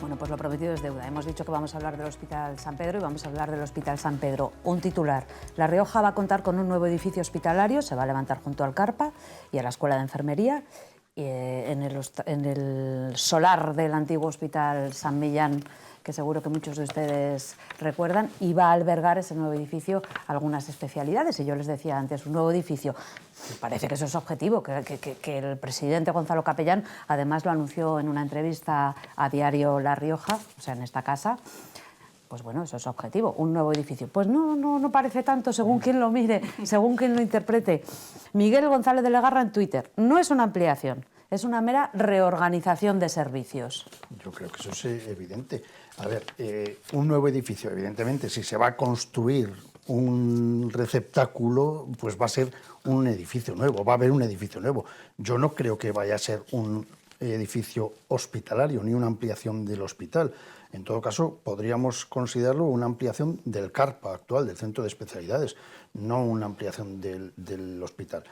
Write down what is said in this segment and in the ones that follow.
Bueno, pues lo prometido es deuda. Hemos dicho que vamos a hablar del Hospital San Pedro y vamos a hablar del Hospital San Pedro. Un titular. La Rioja va a contar con un nuevo edificio hospitalario, se va a levantar junto al Carpa y a la Escuela de Enfermería, en el solar del antiguo Hospital San Millán, que seguro que muchos de ustedes recuerdan, y va a albergar ese nuevo edificio algunas especialidades. Y yo les decía antes, un nuevo edificio. Parece que eso es objetivo, que el presidente Gonzalo Capellán además lo anunció en una entrevista a Diario La Rioja, o sea, en esta casa. Pues bueno, eso es objetivo, un nuevo edificio. Pues no parece tanto, según quien lo mire, según quien lo interprete. Miguel González de Legarra en Twitter: no es una ampliación, es una mera reorganización de servicios. Yo creo que eso es evidente. A ver, un nuevo edificio, evidentemente, si se va a construir un receptáculo, pues va a ser un edificio nuevo, va a haber un edificio nuevo. Yo no creo que vaya a ser un edificio hospitalario ni una ampliación del hospital. En todo caso, podríamos considerarlo una ampliación del CARPA actual, del Centro de Especialidades, no una ampliación del hospital.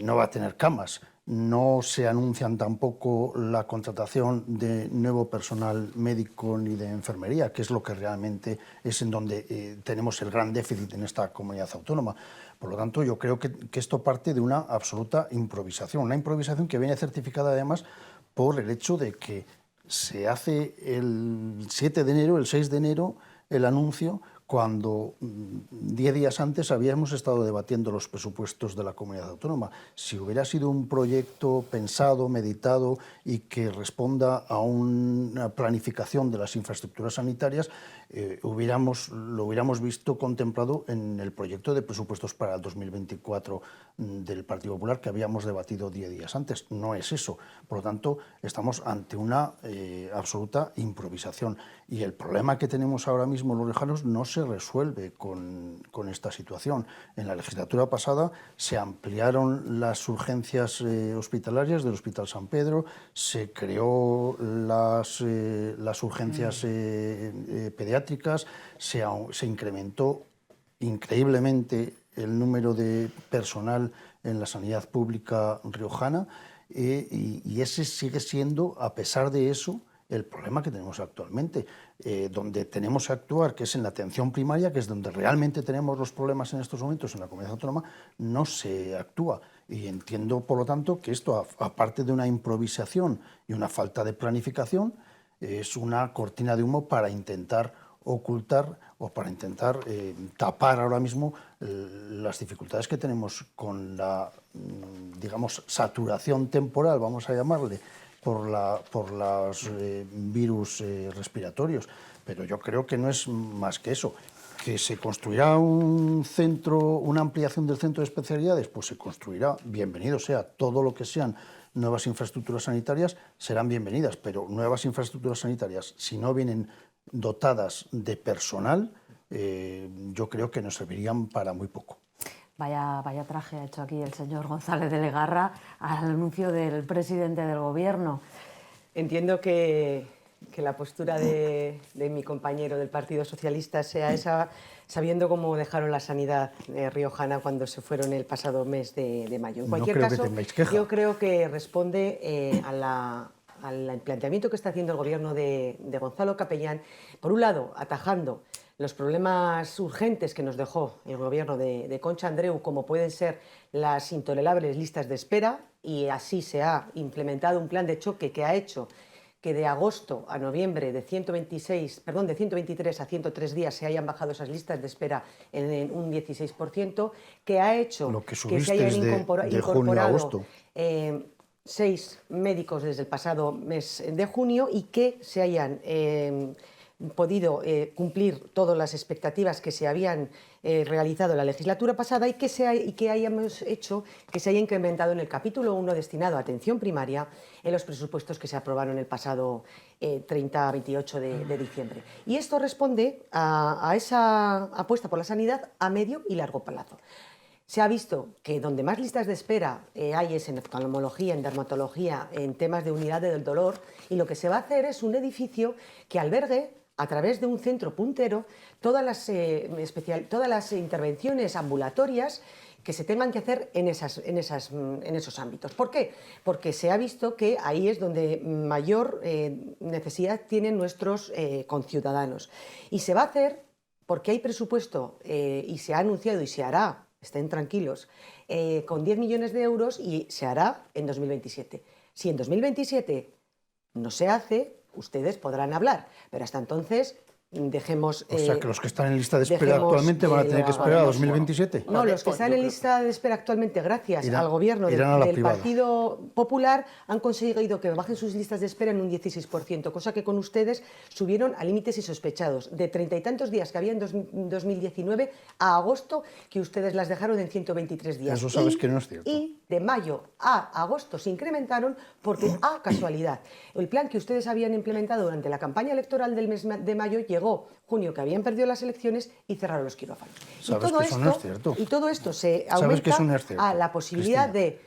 No va a tener camas, no se anuncian tampoco la contratación de nuevo personal médico ni de enfermería, que es lo que realmente es en donde tenemos el gran déficit en esta comunidad autónoma. Por lo tanto, yo creo que esto parte de una absoluta improvisación, una improvisación que viene certificada además por el hecho de que se hace el 7 de enero, el 6 de enero, el anuncio, cuando 10 días antes habíamos estado debatiendo los presupuestos de la comunidad autónoma. Si hubiera sido un proyecto pensado, meditado y que responda a una planificación de las infraestructuras sanitarias, lo hubiéramos visto contemplado en el proyecto de presupuestos para el 2024 del Partido Popular que habíamos debatido 10 días antes. No es eso. Por lo tanto, estamos ante una absoluta improvisación. Y el problema que tenemos ahora mismo los riojanos no se resuelve con esta situación. En la legislatura pasada se ampliaron las urgencias hospitalarias del Hospital San Pedro, se creó las urgencias pediátricas, se incrementó increíblemente el número de personal en la sanidad pública riojana y ese sigue siendo, a pesar de eso, el problema que tenemos actualmente. Donde tenemos que actuar, que es en la atención primaria, que es donde realmente tenemos los problemas en estos momentos en la comunidad autónoma, no se actúa. Y entiendo, por lo tanto, que esto, aparte de una improvisación y una falta de planificación, es una cortina de humo para intentar ocultar o para intentar tapar ahora mismo las dificultades que tenemos con la, digamos, saturación temporal, vamos a llamarle, por los virus respiratorios. Pero yo creo que no es más que eso. ¿Que se construirá un centro, una ampliación del centro de especialidades? Pues se construirá, bienvenido sea. Todo lo que sean nuevas infraestructuras sanitarias serán bienvenidas, pero nuevas infraestructuras sanitarias, si no vienen dotadas de personal, yo creo que nos servirían para muy poco. Vaya traje ha hecho aquí el señor González de Legarra al anuncio del presidente del Gobierno. Entiendo que la postura de mi compañero del Partido Socialista sea esa, sabiendo cómo dejaron la sanidad riojana cuando se fueron el pasado mes de mayo. En cualquier caso, yo creo que responde al planteamiento que está haciendo el Gobierno de Gonzalo Capellán, por un lado, atajando los problemas urgentes que nos dejó el gobierno de Concha Andreu, como pueden ser las intolerables listas de espera, y así se ha implementado un plan de choque que ha hecho que de agosto a noviembre de 123 a 103 días se hayan bajado esas listas de espera en un 16%, que ha hecho que se hayan incorporado 6 médicos desde el pasado mes de junio y que se hayan podido cumplir todas las expectativas que se habían realizado en la legislatura pasada y que hayamos hecho que se haya incrementado en el capítulo 1 destinado a atención primaria en los presupuestos que se aprobaron el pasado 30-28 de diciembre. Y esto responde a esa apuesta por la sanidad a medio y largo plazo. Se ha visto que donde más listas de espera hay es en oftalmología, en dermatología, en temas de unidad del dolor, y lo que se va a hacer es un edificio que albergue, a través de un centro puntero, todas las intervenciones ambulatorias que se tengan que hacer en esos ámbitos. ¿Por qué? Porque se ha visto que ahí es donde mayor necesidad tienen nuestros conciudadanos. Y se va a hacer porque hay presupuesto y se ha anunciado y se hará, estén tranquilos, con 10 millones de euros y se hará en 2027. Si en 2027 no se hace, ustedes podrán hablar, pero hasta entonces dejemos... O sea, que los que están en lista de espera actualmente van a tener que esperar a 2027. No, los que están en lista de espera actualmente, gracias al gobierno del Partido Popular, han conseguido que bajen sus listas de espera en un 16%, cosa que con ustedes subieron a límites insospechados. De 30 y tantos días que había en 2019 a agosto, que ustedes las dejaron en 123 días. Eso sabes que no es cierto. Y de mayo a agosto se incrementaron porque, casualidad, el plan que ustedes habían implementado durante la campaña electoral del mes de mayo llegó junio, que habían perdido las elecciones, y cerraron los quirófanos. Sabes que eso no es cierto. Y todo esto se aumenta a la posibilidad de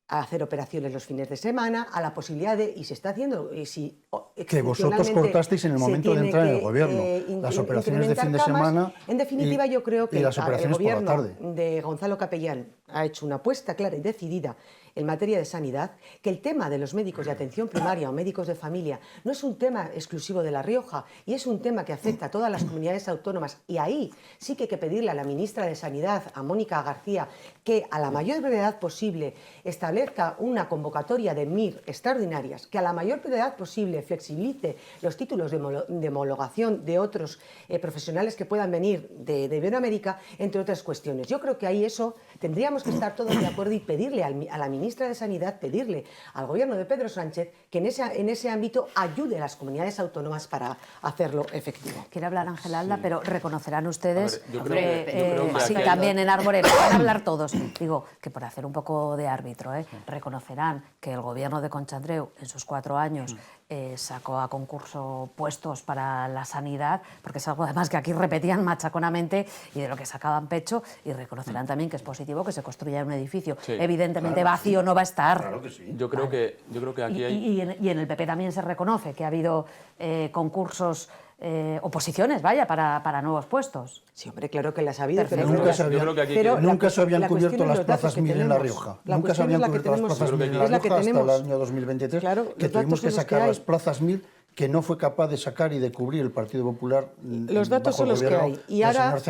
hacer operaciones los fines de semana, a la posibilidad de, y se está haciendo, que vosotros cortasteis en el momento de entrar en el gobierno, las operaciones de fin de semana. En definitiva, yo creo que el gobierno por la tarde de Gonzalo Capellán ha hecho una apuesta clara y decidida en materia de sanidad, que el tema de los médicos de atención primaria o médicos de familia no es un tema exclusivo de La Rioja y es un tema que afecta a todas las comunidades autónomas, y ahí sí que hay que pedirle a la ministra de Sanidad, a Mónica García, que a la mayor brevedad posible establezca una convocatoria de MIR extraordinarias, que a la mayor brevedad posible flexibilice los títulos de homologación de otros profesionales que puedan venir de Iberoamérica, entre otras cuestiones. Yo creo que ahí eso tendríamos que estar todos de acuerdo y pedirle a la ministra de Sanidad, pedirle al gobierno de Pedro Sánchez que en ese ámbito ayude a las comunidades autónomas para hacerlo efectivo. Quiere hablar Ángel Alda, pero reconocerán ustedes, yo creo que sí, también en Arborera, van a hablar todos. Digo, que por hacer un poco de árbitro, reconocerán que el gobierno de Concha Andreu en sus 4 años sacó a concurso puestos para la sanidad, porque es algo además que aquí repetían machaconamente y de lo que sacaban pecho, y reconocerán también que es positivo que se construya un edificio. Sí, evidentemente vacío no va a estar. Claro que sí. Yo creo que aquí hay... Y en el PP también se reconoce que ha habido concursos, oposiciones, vaya, para nuevos puestos. Sí, hombre, claro que las ha habido. Perfecto. Nunca se habían cubierto las plazas 1000 en La Rioja. Nunca se habían cubierto las plazas 1000 en La Rioja hasta el año 2023, que tuvimos que sacar las plazas 1000 que no fue capaz de sacar y de cubrir el Partido Popular. Los datos son los que hay. Y ahora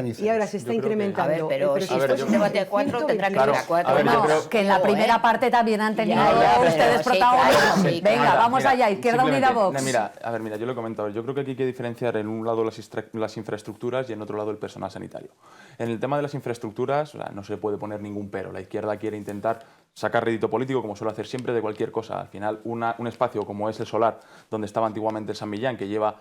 se está incrementando. A ver, pero si esto es un debate a 4, tendrá que ir a 4. Que en la primera parte también han tenido ustedes protagonismo. sí, Venga, claro. vamos allá, Izquierda Unida, Vox. Mira, yo lo he comentado. Yo creo que aquí hay que diferenciar en un lado las infraestructuras y en otro lado el personal sanitario. En el tema de las infraestructuras, no se puede poner ningún pero. La izquierda quiere intentar sacar rédito político, como suele hacer siempre, de cualquier cosa. Al final, un espacio como es el Solar, donde estaba antiguamente el San Millán, que lleva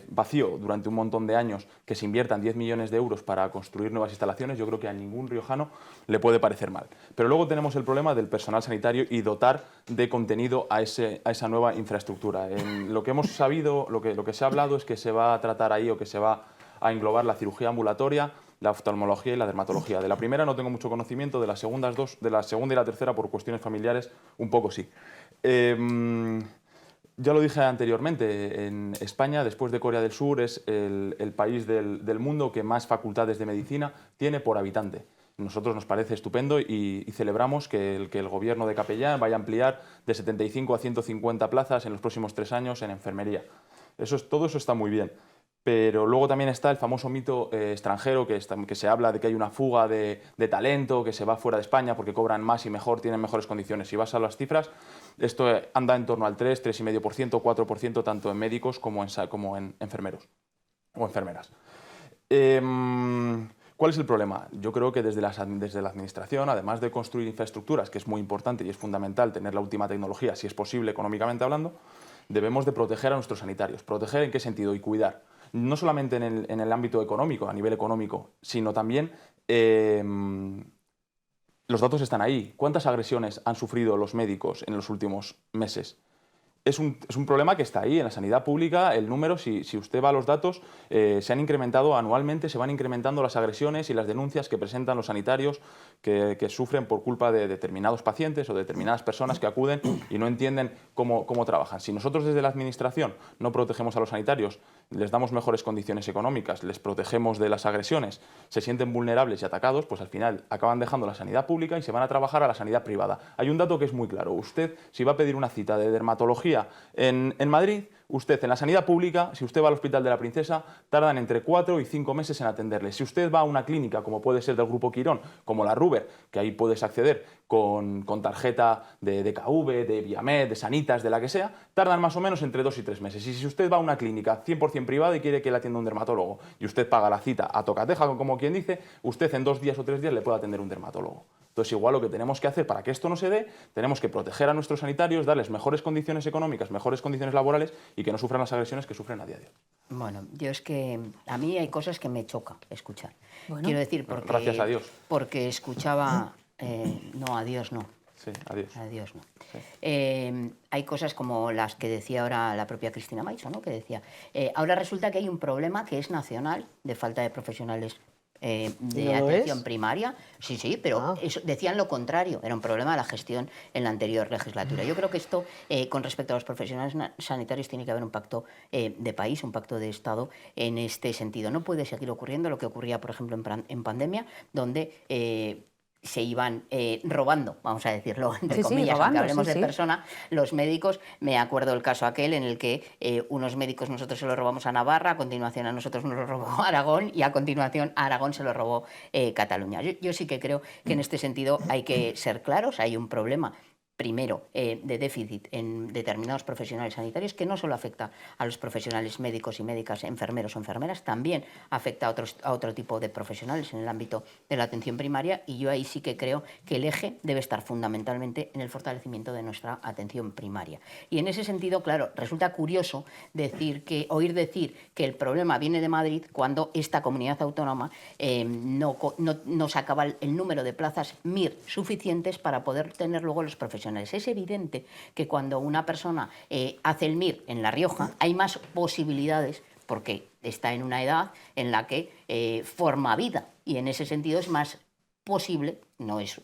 vacío durante un montón de años, que se inviertan 10 millones de euros para construir nuevas instalaciones, yo creo que a ningún riojano le puede parecer mal. Pero luego tenemos el problema del personal sanitario y dotar de contenido a esa nueva infraestructura. En lo que hemos sabido, lo que se ha hablado es que se va a tratar ahí, o que se va a englobar la cirugía ambulatoria, la oftalmología y la dermatología. De la primera no tengo mucho conocimiento, de las segundas dos, de la segunda y la tercera por cuestiones familiares un poco sí. Ya lo dije anteriormente, en España, después de Corea del Sur, es el país del mundo que más facultades de medicina tiene por habitante. A nosotros nos parece estupendo y celebramos que el gobierno de Capellán vaya a ampliar de 75 a 150 plazas en los próximos 3 años en enfermería. Todo eso está muy bien. Pero luego también está el famoso mito extranjero que se habla de que hay una fuga de talento, que se va fuera de España porque cobran más y mejor, tienen mejores condiciones. Si vas a las cifras, esto anda en torno al 3, 3,5%, 4%, tanto en médicos como en enfermeros o enfermeras. ¿Cuál es el problema? Yo creo que desde la Administración, además de construir infraestructuras, que es muy importante y es fundamental tener la última tecnología, si es posible económicamente hablando, debemos de proteger a nuestros sanitarios. ¿Proteger en qué sentido? Y cuidar. No solamente en el ámbito económico, a nivel económico, sino también los datos están ahí. ¿Cuántas agresiones han sufrido los médicos en los últimos meses? Es un problema que está ahí, en la sanidad pública. El número, si usted va a los datos, se han incrementado anualmente, se van incrementando las agresiones y las denuncias que presentan los sanitarios que sufren por culpa de determinados pacientes o de determinadas personas que acuden y no entienden cómo trabajan. Si nosotros desde la Administración no protegemos a los sanitarios, les damos mejores condiciones económicas, les protegemos de las agresiones, se sienten vulnerables y atacados, pues al final acaban dejando la sanidad pública y se van a trabajar a la sanidad privada. Hay un dato que es muy claro. Usted, si va a pedir una cita de dermatología en Madrid, usted en la sanidad pública, si usted va al Hospital de la Princesa, tardan entre 4 y 5 meses en atenderle. Si usted va a una clínica, como puede ser del Grupo Quirón, como la Ruber, que ahí puedes acceder con tarjeta de DKV, de Viamed, de Sanitas, de la que sea, tardan más o menos entre 2 y 3 meses. Y si usted va a una clínica 100% privada y quiere que le atienda un dermatólogo, y usted paga la cita a tocateja, como quien dice, usted en 2 días o 3 días le puede atender un dermatólogo. Entonces, igual lo que tenemos que hacer para que esto no se dé, tenemos que proteger a nuestros sanitarios, darles mejores condiciones económicas, mejores condiciones laborales y que no sufran las agresiones que sufren a día de hoy. Bueno, yo es que a mí hay cosas que me choca escuchar. Bueno. Quiero decir, porque, Gracias a Dios. Porque escuchaba... no, a Dios no. Sí, adiós. A Dios no. Sí. Hay cosas como las que decía ahora la propia Cristina Maiso, ¿no? Que decía, ahora resulta que hay un problema que es nacional de falta de profesionales de ¿No atención es? primaria. Sí, sí, pero decían lo contrario, era un problema de la gestión en la anterior legislatura. Yo creo que esto, con respecto a los profesionales sanitarios, tiene que haber un pacto de país, un pacto de Estado en este sentido. No puede seguir ocurriendo lo que ocurría, por ejemplo, en pandemia, donde se iban robando, vamos a decirlo, entre comillas, robando, aunque hablemos sí, de sí. persona, los médicos. Me acuerdo el caso aquel en el que unos médicos nosotros se los robamos a Navarra, a continuación a nosotros nos lo robó Aragón y a continuación a Aragón se lo robó Cataluña. Yo sí que creo que en este sentido hay que ser claros, hay un problema primero, de déficit en determinados profesionales sanitarios, que no solo afecta a los profesionales médicos y médicas, enfermeros o enfermeras, también afecta a otro tipo de profesionales en el ámbito de la atención primaria, y yo ahí sí que creo que el eje debe estar fundamentalmente en el fortalecimiento de nuestra atención primaria. Y en ese sentido, claro, resulta curioso oír decir que el problema viene de Madrid cuando esta comunidad autónoma no sacaba el número de plazas MIR suficientes para poder tener luego los profesionales. Es evidente que cuando una persona hace el MIR en La Rioja hay más posibilidades porque está en una edad en la que forma vida, y en ese sentido es más posible, no es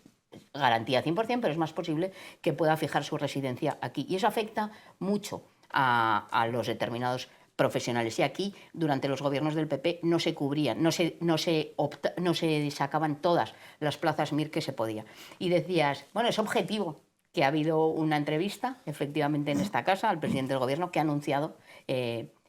garantía 100%, pero es más posible que pueda fijar su residencia aquí, y eso afecta mucho a los determinados profesionales. Y aquí, durante los gobiernos del PP, no se cubrían, no se sacaban todas las plazas MIR que se podía. Y decías, bueno, es objetivo, que ha habido una entrevista, efectivamente, en esta casa, al presidente del Gobierno, que ha anunciado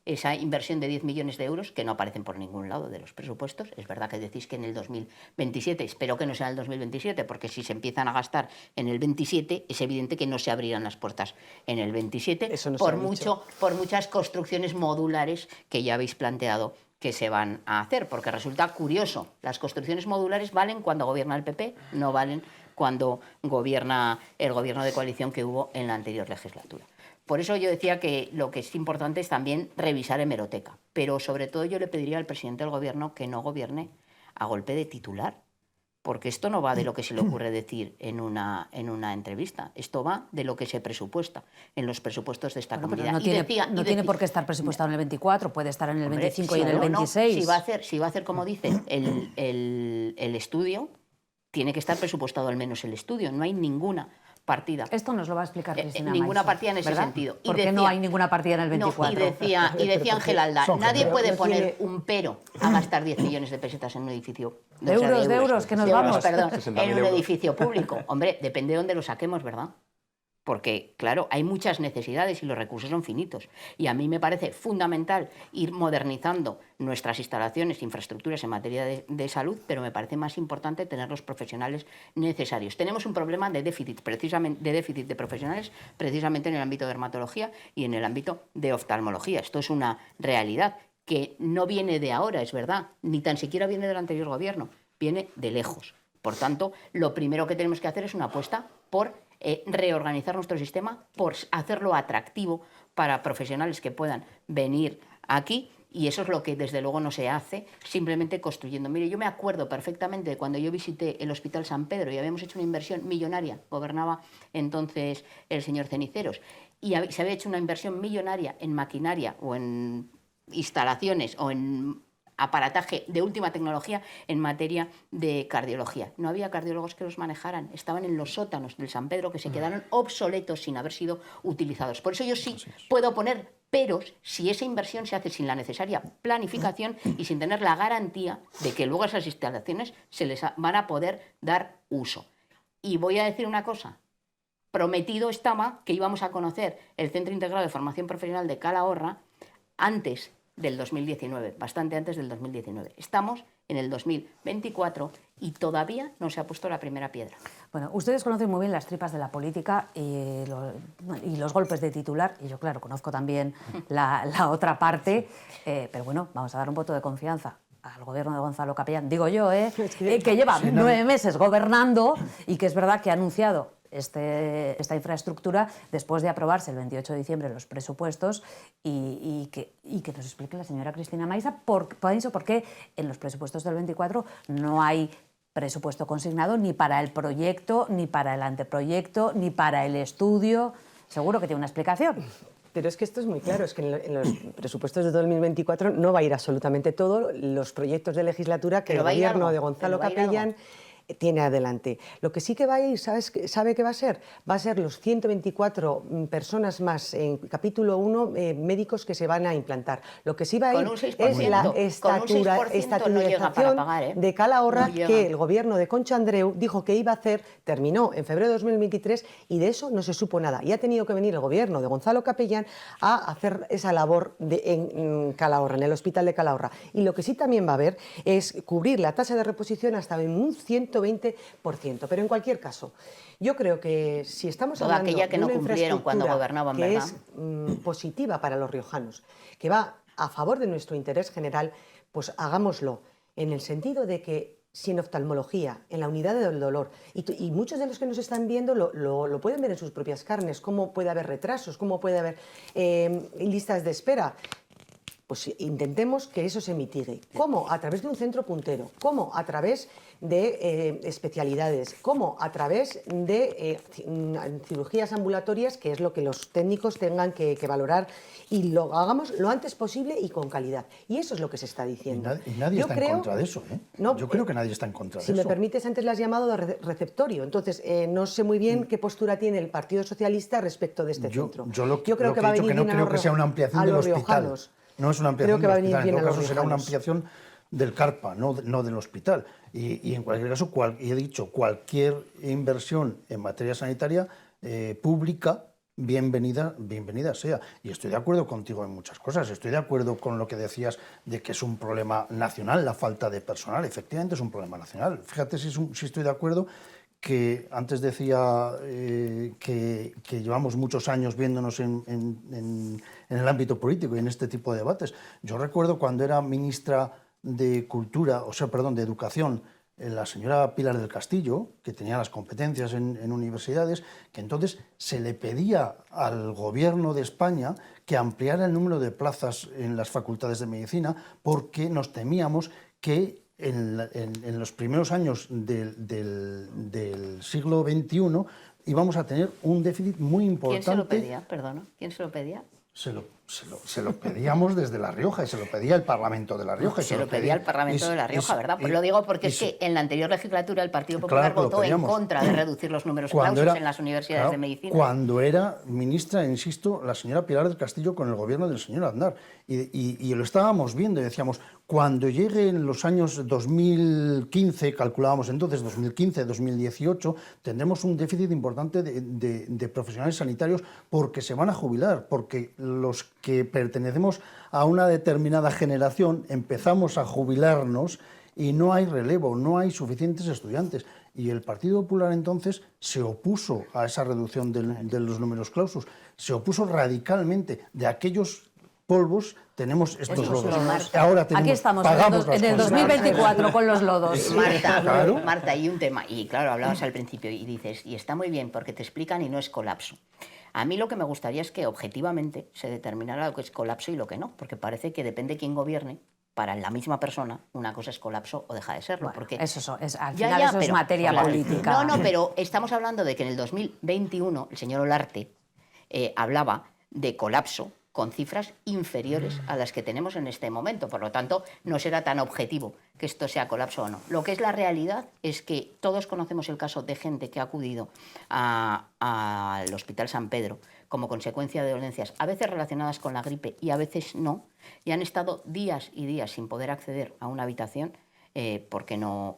esa inversión de 10 millones de euros, que no aparecen por ningún lado de los presupuestos. Es verdad que decís que en el 2027, espero que no sea en el 2027, porque si se empiezan a gastar en el 27, es evidente que no se abrirán las puertas en el 27, Eso no por se ha dicho. muchas construcciones modulares que ya habéis planteado que se van a hacer, porque resulta curioso, las construcciones modulares valen cuando gobierna el PP, no valen cuando gobierna el gobierno de coalición que hubo en la anterior legislatura. Por eso yo decía que lo que es importante es también revisar hemeroteca, pero sobre todo yo le pediría al presidente del gobierno que no gobierne a golpe de titular, porque esto no va de lo que se le ocurre decir en una entrevista, esto va de lo que se presupuesta en los presupuestos de esta comunidad. No tiene por qué estar presupuestado en el 24, puede estar en el 25 y en el 26. Si va a hacer como dice el estudio, tiene que estar presupuestado al menos el estudio, no hay ninguna partida. Esto nos lo va a explicar Cristina ninguna Maiso, partida en ese ¿verdad? sentido. ¿Por qué no hay ninguna partida en el 24? No, y decía Ángel Alda, son nadie géneros. puede No poner tiene- un pero a gastar 10 millones de pesetas en un edificio. De euros, que nos de vamos. perdón, 60.000 en un euros. edificio público. Hombre, depende de dónde lo saquemos, ¿verdad? Porque, claro, hay muchas necesidades y los recursos son finitos. Y a mí me parece fundamental ir modernizando nuestras instalaciones, infraestructuras en materia de salud, pero me parece más importante tener los profesionales necesarios. Tenemos un problema de déficit de profesionales precisamente en el ámbito de dermatología y en el ámbito de oftalmología. Esto es una realidad que no viene de ahora, es verdad, ni tan siquiera viene del anterior gobierno, viene de lejos. Por tanto, lo primero que tenemos que hacer es una apuesta por reorganizar nuestro sistema, por hacerlo atractivo, para profesionales que puedan venir aquí. Y eso es lo que desde luego no se hace simplemente construyendo. Mire, yo me acuerdo perfectamente de cuando yo visité el Hospital San Pedro y habíamos hecho una inversión millonaria, gobernaba entonces el señor Ceniceros, y se había hecho una inversión millonaria en maquinaria o en instalaciones o en aparataje de última tecnología en materia de cardiología. No había cardiólogos que los manejaran, estaban en los sótanos del San Pedro que se quedaron obsoletos sin haber sido utilizados. Por eso yo sí puedo poner peros si esa inversión se hace sin la necesaria planificación y sin tener la garantía de que luego esas instalaciones se les van a poder dar uso. Y voy a decir una cosa, prometido estaba que íbamos a conocer el Centro Integrado de Formación Profesional de Calahorra antes del 2019, bastante antes del 2019. Estamos en el 2024 y todavía no se ha puesto la primera piedra. Bueno, ustedes conocen muy bien las tripas de la política y los golpes de titular, y yo, claro, conozco también la otra parte, pero bueno, vamos a dar un voto de confianza al gobierno de Gonzalo Capellán, digo yo, que lleva 9 meses gobernando y que es verdad que ha anunciado esta infraestructura después de aprobarse el 28 de diciembre los presupuestos y que nos explique la señora Cristina Maíza por qué en los presupuestos del 24 no hay presupuesto consignado ni para el proyecto, ni para el anteproyecto, ni para el estudio. Seguro que tiene una explicación. Pero es que esto es muy claro, es que en los presupuestos de 2024 no va a ir absolutamente todo los proyectos de legislatura que el gobierno de Gonzalo Capellán tiene adelante. Lo que sí que va a ir, ¿sabe qué va a ser? Va a ser los 124 personas más en capítulo 1 médicos que se van a implantar. Lo que sí va a ir es la estatutarización de Calahorra que el gobierno de Concha Andreu dijo que iba a hacer, terminó en febrero de 2023 y de eso no se supo nada. Y ha tenido que venir el gobierno de Gonzalo Capellán a hacer esa labor en Calahorra, en el hospital de Calahorra. Y lo que sí también va a haber es cubrir la tasa de reposición hasta en un 120%. Pero en cualquier caso, yo creo que si estamos toda hablando aquella que de no una cumplieron cuando gobernaban, que ¿verdad? es positiva para los riojanos, que va a favor de nuestro interés general, pues hagámoslo en el sentido de que si en oftalmología, en la unidad del dolor, y muchos de los que nos están viendo lo pueden ver en sus propias carnes, cómo puede haber retrasos, cómo puede haber listas de espera. Pues intentemos que eso se mitigue. ¿Cómo? A través de un centro puntero. ¿Cómo? A través de especialidades. ¿Cómo? A través de cirugías ambulatorias, que es lo que los técnicos tengan que valorar, y lo hagamos lo antes posible y con calidad. Y eso es lo que se está diciendo. Y nadie está en contra de eso, ¿eh? No, yo creo que nadie está en contra de eso. Si me permites, antes le has llamado de receptorio. Entonces, no sé muy bien qué postura tiene el Partido Socialista respecto de este centro. Yo creo que va a venir bien, no creo que sea una ampliación del hospital. No es una ampliación del hospital, en todo caso será una ampliación del CARPA, no del hospital. Y en cualquier caso, he dicho, cualquier inversión en materia sanitaria pública, bienvenida sea. Y estoy de acuerdo contigo en muchas cosas. Estoy de acuerdo con lo que decías de que es un problema nacional, la falta de personal. Efectivamente es un problema nacional. Fíjate si estoy de acuerdo que antes decía que llevamos muchos años viéndonos en el ámbito político y en este tipo de debates. Yo recuerdo cuando era ministra de de Educación, la señora Pilar del Castillo, que tenía las competencias en universidades, que entonces se le pedía al gobierno de España que ampliara el número de plazas en las facultades de medicina porque nos temíamos que en los primeros años del siglo XXI íbamos a tener un déficit muy importante. ¿Quién se lo pedía? Perdona, ¿quién se lo pedía? Se lo pedíamos desde La Rioja y se lo pedía el Parlamento de La Rioja. Se lo pedía el Parlamento de La Rioja, ¿verdad? Pues lo digo porque es que en la anterior legislatura el Partido Popular votó en contra de reducir los números clausus en las universidades de medicina. Cuando era ministra, insisto, la señora Pilar del Castillo con el gobierno del señor Aznar. Y lo estábamos viendo y decíamos, cuando lleguen los años 2015, calculábamos entonces 2015, 2018, tendremos un déficit importante de profesionales sanitarios porque se van a jubilar, porque los que pertenecemos a una determinada generación empezamos a jubilarnos y no hay relevo, no hay suficientes estudiantes. Y el Partido Popular entonces se opuso a esa reducción de los números clausus, se opuso radicalmente. De aquellos polvos tenemos estos lodos. Ahora aquí estamos en el 2024 con los lodos. Marta, y un tema, y claro, hablabas al principio y dices, y está muy bien porque te explican y no es colapso. A mí lo que me gustaría es que objetivamente se determinara lo que es colapso y lo que no, porque parece que depende de quién gobierne. Para la misma persona, una cosa es colapso o deja de serlo. Bueno, porque al final eso es materia política. No, pero estamos hablando de que en el 2021 el señor Olarte hablaba de colapso con cifras inferiores a las que tenemos en este momento. Por lo tanto, no será tan objetivo que esto sea colapso o no. Lo que es la realidad es que todos conocemos el caso de gente que ha acudido al Hospital San Pedro como consecuencia de dolencias, a veces relacionadas con la gripe y a veces no, y han estado días y días sin poder acceder a una habitación porque no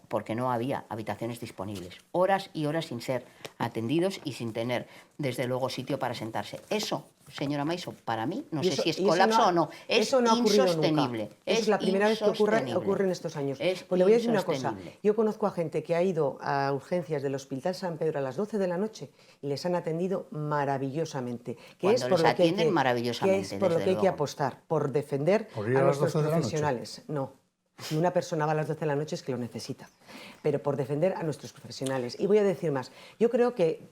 había habitaciones disponibles. Horas y horas sin ser atendidos y sin tener, desde luego, sitio para sentarse. Eso, señora Maiso, para mí, no sé si es colapso o no, es insostenible. Es la primera vez que ocurre en estos años. Pues le voy a decir una cosa. Yo conozco a gente que ha ido a urgencias del Hospital San Pedro a las 12 de la noche y les han atendido maravillosamente. Que es por lo que hay que apostar, por defender a nuestros profesionales. No. Si una persona va a las 12 de la noche es que lo necesita, pero por defender a nuestros profesionales. Y voy a decir más, yo creo que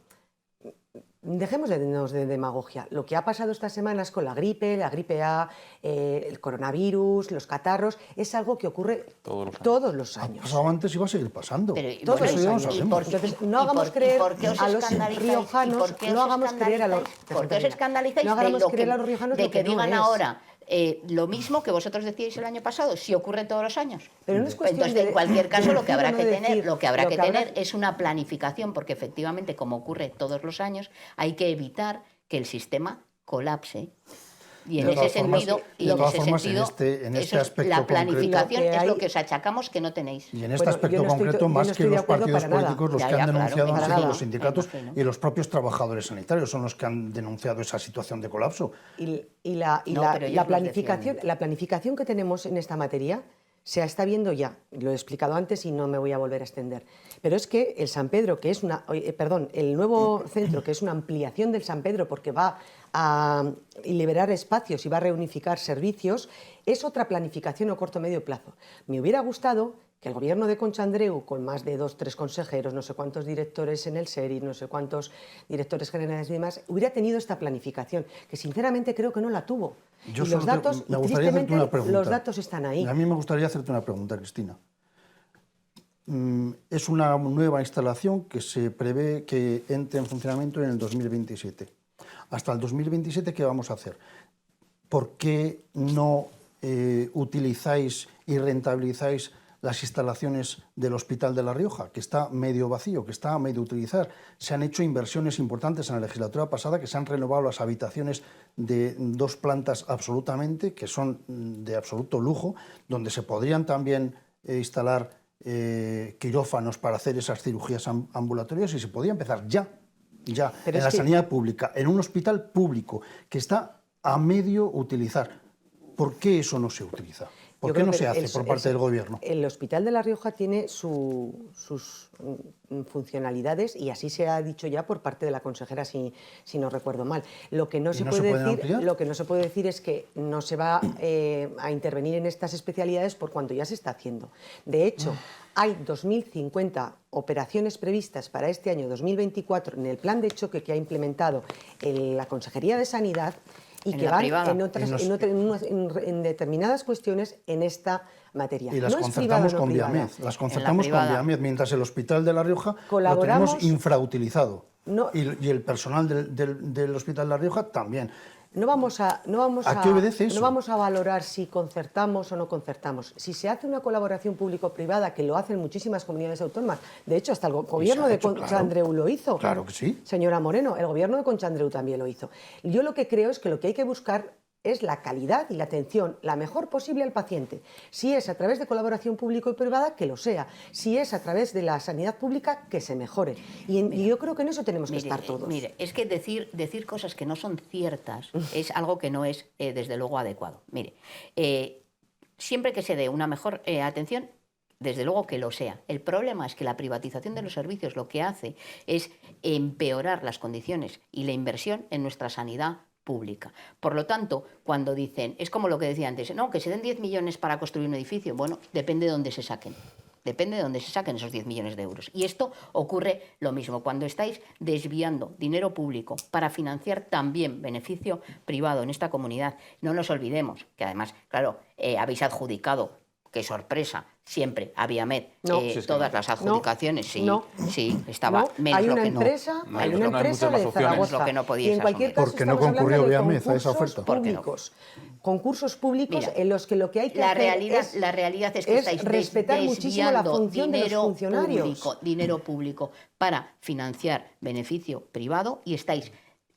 dejemos de demagogia. Lo que ha pasado estas semanas con la gripe A, el coronavirus, los catarros, es algo que ocurre todos los años. Ha pasado antes y va a seguir pasando. Todos los años. Entonces, no hagamos creer a los riojanos, no hagamos creer a los... ¿Por qué os escandalizáis de que digan ahora lo mismo que vosotros decíais el año pasado, si ocurre todos los años? Pero no es entonces, en cualquier caso, lo que habrá que tener es una planificación, porque efectivamente, como ocurre todos los años, hay que evitar que el sistema colapse. Y en ese sentido, la planificación es lo que os achacamos que no tenéis. Y en este aspecto concreto, más que los partidos políticos, los que han denunciado han sido los sindicatos y los propios trabajadores sanitarios son los que han denunciado esa situación de colapso. La planificación que tenemos en esta materia se está viendo ya, lo he explicado antes y no me voy a volver a extender, pero es que el San Pedro, que es el nuevo centro, que es una ampliación del San Pedro porque va a liberar espacios y va a reunificar servicios, es otra planificación a corto o medio plazo. Me hubiera gustado que el gobierno de Concha Andreu, con más de 2 o 3 consejeros, no sé cuántos directores en el SERI, no sé cuántos directores generales y demás, hubiera tenido esta planificación, que sinceramente creo que no la tuvo. Y los datos, tristemente, los datos están ahí. A mí me gustaría hacerte una pregunta, Cristina. Es una nueva instalación que se prevé que entre en funcionamiento en el 2027. Hasta el 2027, ¿qué vamos a hacer? ¿Por qué no utilizáis y rentabilizáis las instalaciones del Hospital de La Rioja, que está medio vacío, que está a medio utilizar? Se han hecho inversiones importantes en la legislatura pasada, que se han renovado las habitaciones de 2 plantas absolutamente, que son de absoluto lujo, donde se podrían también instalar quirófanos para hacer esas cirugías ambulatorias y se podría empezar ya en la sanidad pública, en un hospital público que está a medio utilizar. ¿Por qué eso no se utiliza? ¿Por qué no se hace por parte del Gobierno? El Hospital de La Rioja tiene sus funcionalidades y así se ha dicho ya por parte de la consejera, si no recuerdo mal. Lo que no se puede decir es que no se va a intervenir en estas especialidades por cuanto ya se está haciendo. De hecho, hay 2.050 operaciones previstas para este año 2024 en el plan de choque que ha implementado la Consejería de Sanidad y que van en determinadas cuestiones en esta materia. Y las concertamos con Viamed. Las concertamos con Viamed, mientras el Hospital de La Rioja lo tenemos infrautilizado. Y el personal del Hospital de La Rioja también. No vamos a valorar si concertamos o no concertamos. Si se hace una colaboración público-privada, que lo hacen muchísimas comunidades autónomas, de hecho hasta el gobierno de Concha Andreu lo hizo. Claro que sí. Señora Moreno, el gobierno de Concha Andreu también lo hizo. Yo lo que creo es que lo que hay que buscar es la calidad y la atención la mejor posible al paciente. Si es a través de colaboración público y privada, que lo sea. Si es a través de la sanidad pública, que se mejore. Y yo creo que en eso tenemos que estar todos. Mire, es que decir cosas que no son ciertas es algo que no es, desde luego, adecuado. Mire, siempre que se dé una mejor atención, desde luego que lo sea. El problema es que la privatización de los servicios lo que hace es empeorar las condiciones y la inversión en nuestra sanidad pública. Por lo tanto, cuando dicen, es como lo que decía antes, no, que se den 10 millones para construir un edificio, bueno, depende de dónde se saquen. depende de dónde se saquen esos 10 millones de euros. Y esto ocurre lo mismo, cuando estáis desviando dinero público para financiar también beneficio privado en esta comunidad. No nos olvidemos que además, claro, habéis adjudicado, qué sorpresa, siempre a Viamed todas las adjudicaciones, sí, estaba menos hay lo una que empresa, no. hay una no hay empresa muchas de más opciones. Zaragoza. Lo que no podíais Y en cualquier asumir. caso ¿Por qué no estamos concurrió hablando de Viamed a esa concursos oferta? ¿Por qué no? públicos. Concursos públicos Mira, en los que lo que hay que la hacer realidad es que estáis respetar muchísimo la desviando función de los funcionarios. dinero público para financiar beneficio privado y estáis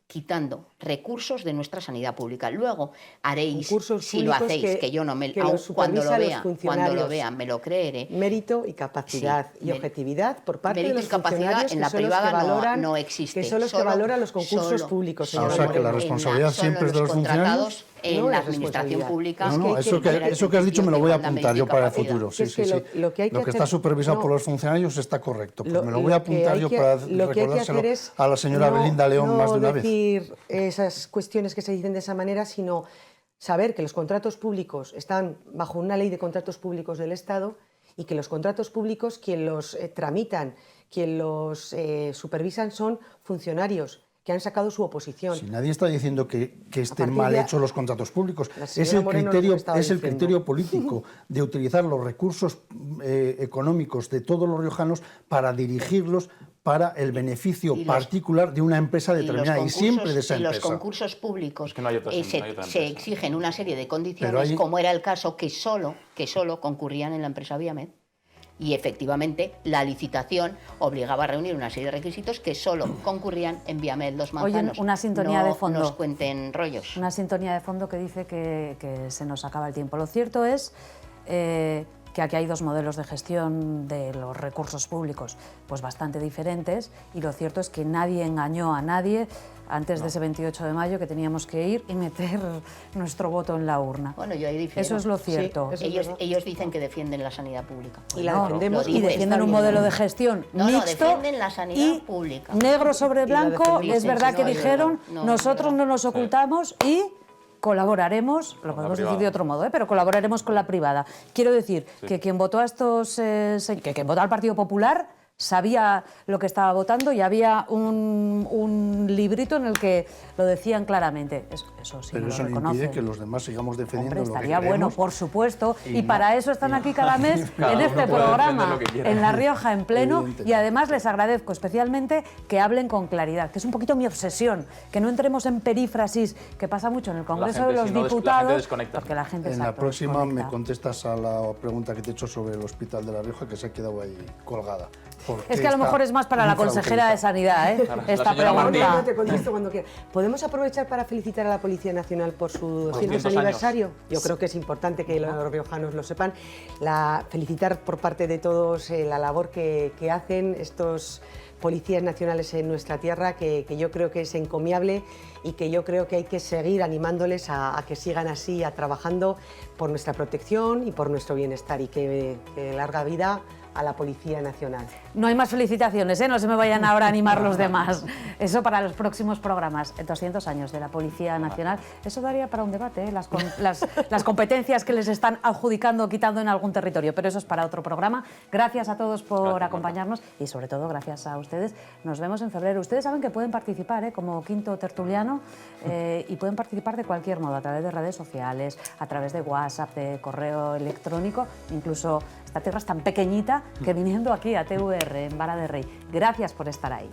quitando recursos de nuestra sanidad pública. Luego haréis, Concursos si lo públicos hacéis, que yo no me... que aun los cuando supervisan los lo funcionarios. vean, me lo creeré. Mérito y capacidad Sí, y objetividad por parte de mérito los y capacidad funcionarios en que la son los que privada valoran, no existe. que son los que Solo- valoran los concursos solo- públicos, solo señora O sea, que la Moreno. responsabilidad siempre es de los contratados en No la es administración responsabilidad. pública. No, que eso genera el que has dicho me lo voy a principio de apuntar yo para el capacidad. futuro. Sí, Es sí, que sí. lo que hay que está hacer- supervisado no. por los funcionarios está correcto. Pues me lo Lo voy a que apuntar hay yo que- para lo que hay que recordárselo hacer es a la señora Belinda León más de una vez. No decir esas cuestiones que se dicen de esa manera, sino saber que los contratos públicos están bajo una ley de contratos públicos del Estado y que los contratos públicos, quien los tramitan, quien los supervisan son funcionarios que han sacado su oposición. Si nadie está diciendo que estén partir mal de- hechos los contratos públicos, La es señora el Moreno criterio, lo estaba es el diciendo. criterio político de utilizar los recursos económicos de todos los riojanos para dirigirlos para el beneficio y los- particular de una empresa Y los determinada y, siempre de esa y los empresa. concursos públicos Es que no hay otra- no hay se otra empresa. exigen una serie de condiciones, Pero hay- como era el caso que solo concurrían en la empresa Viamed. Y efectivamente la licitación obligaba a reunir una serie de requisitos que solo concurrían en Viamed Los Oye, Manzanos. una sintonía No de fondo. nos cuenten rollos. Una sintonía de fondo que dice que se nos acaba el tiempo. Lo cierto es que aquí hay dos modelos de gestión de los recursos públicos pues bastante diferentes, y lo cierto es que nadie engañó a nadie antes de ese 28 de mayo, que teníamos que ir y meter nuestro voto en la urna. Bueno, yo ahí difiero. Eso es lo cierto. Sí, eso es verdad. Ellos dicen que defienden la sanidad pública. Y la No, defendemos y defienden está un bien. modelo de gestión No, mixto defienden la sanidad y pública. negro sobre Y la blanco. defendemos. Es verdad No, que es dijeron, verdad. No, es nosotros verdad. no nos ocultamos y colaboraremos, lo podemos decir de privada. otro modo, pero colaboraremos con la privada. Quiero decir que quien votó a estos, que quien votó al Partido Popular sabía lo que estaba votando, y había un librito en el que lo decían claramente. Eso sí, Pero no eso lo no impide reconocen. que los demás sigamos defendiendo Hombre, lo que estaría bueno, creemos. por supuesto, y no- para eso están aquí cada mes Cada en uno este puede programa, defender lo que quiera. en La Rioja en pleno, Evidentemente. y además les agradezco especialmente que hablen con claridad, que es un poquito mi obsesión, que no entremos en perífrasis, que pasa mucho en el Congreso gente, de los si no, la gente Diputados, desconecta. porque la gente En la exacto, próxima me desconecta. contestas a la pregunta que te he hecho sobre el Hospital de La Rioja, que se ha quedado ahí colgada. Es que a lo mejor es más para la consejera de Sanidad, esta señora Martín. pregunta. No, te contesto cuando quieras. ¿Podemos aprovechar para felicitar a la Policía Nacional por su 200 200 aniversario? Yo creo que es importante que los riojanos lo sepan. Felicitar por parte de todos la labor que hacen estos policías nacionales en nuestra tierra, que yo creo que es encomiable y que yo creo que hay que seguir animándoles a que sigan así, trabajando por nuestra protección y por nuestro bienestar, y que larga vida a la Policía Nacional. No hay más felicitaciones, no se me vayan ahora a animar los demás. Eso para los próximos programas. 200 años de la Policía Nacional. Eso daría para un debate, las competencias que les están adjudicando o quitando en algún territorio. Pero eso es para otro programa. Gracias a todos por Gracias, acompañarnos y sobre todo gracias a ustedes. Nos vemos en febrero. Ustedes saben que pueden participar como quinto tertuliano y pueden participar de cualquier modo, a través de redes sociales, a través de WhatsApp, de correo electrónico, incluso esta tierra es tan pequeñita que viniendo aquí a TVR en Vara de Rey. Gracias por estar ahí.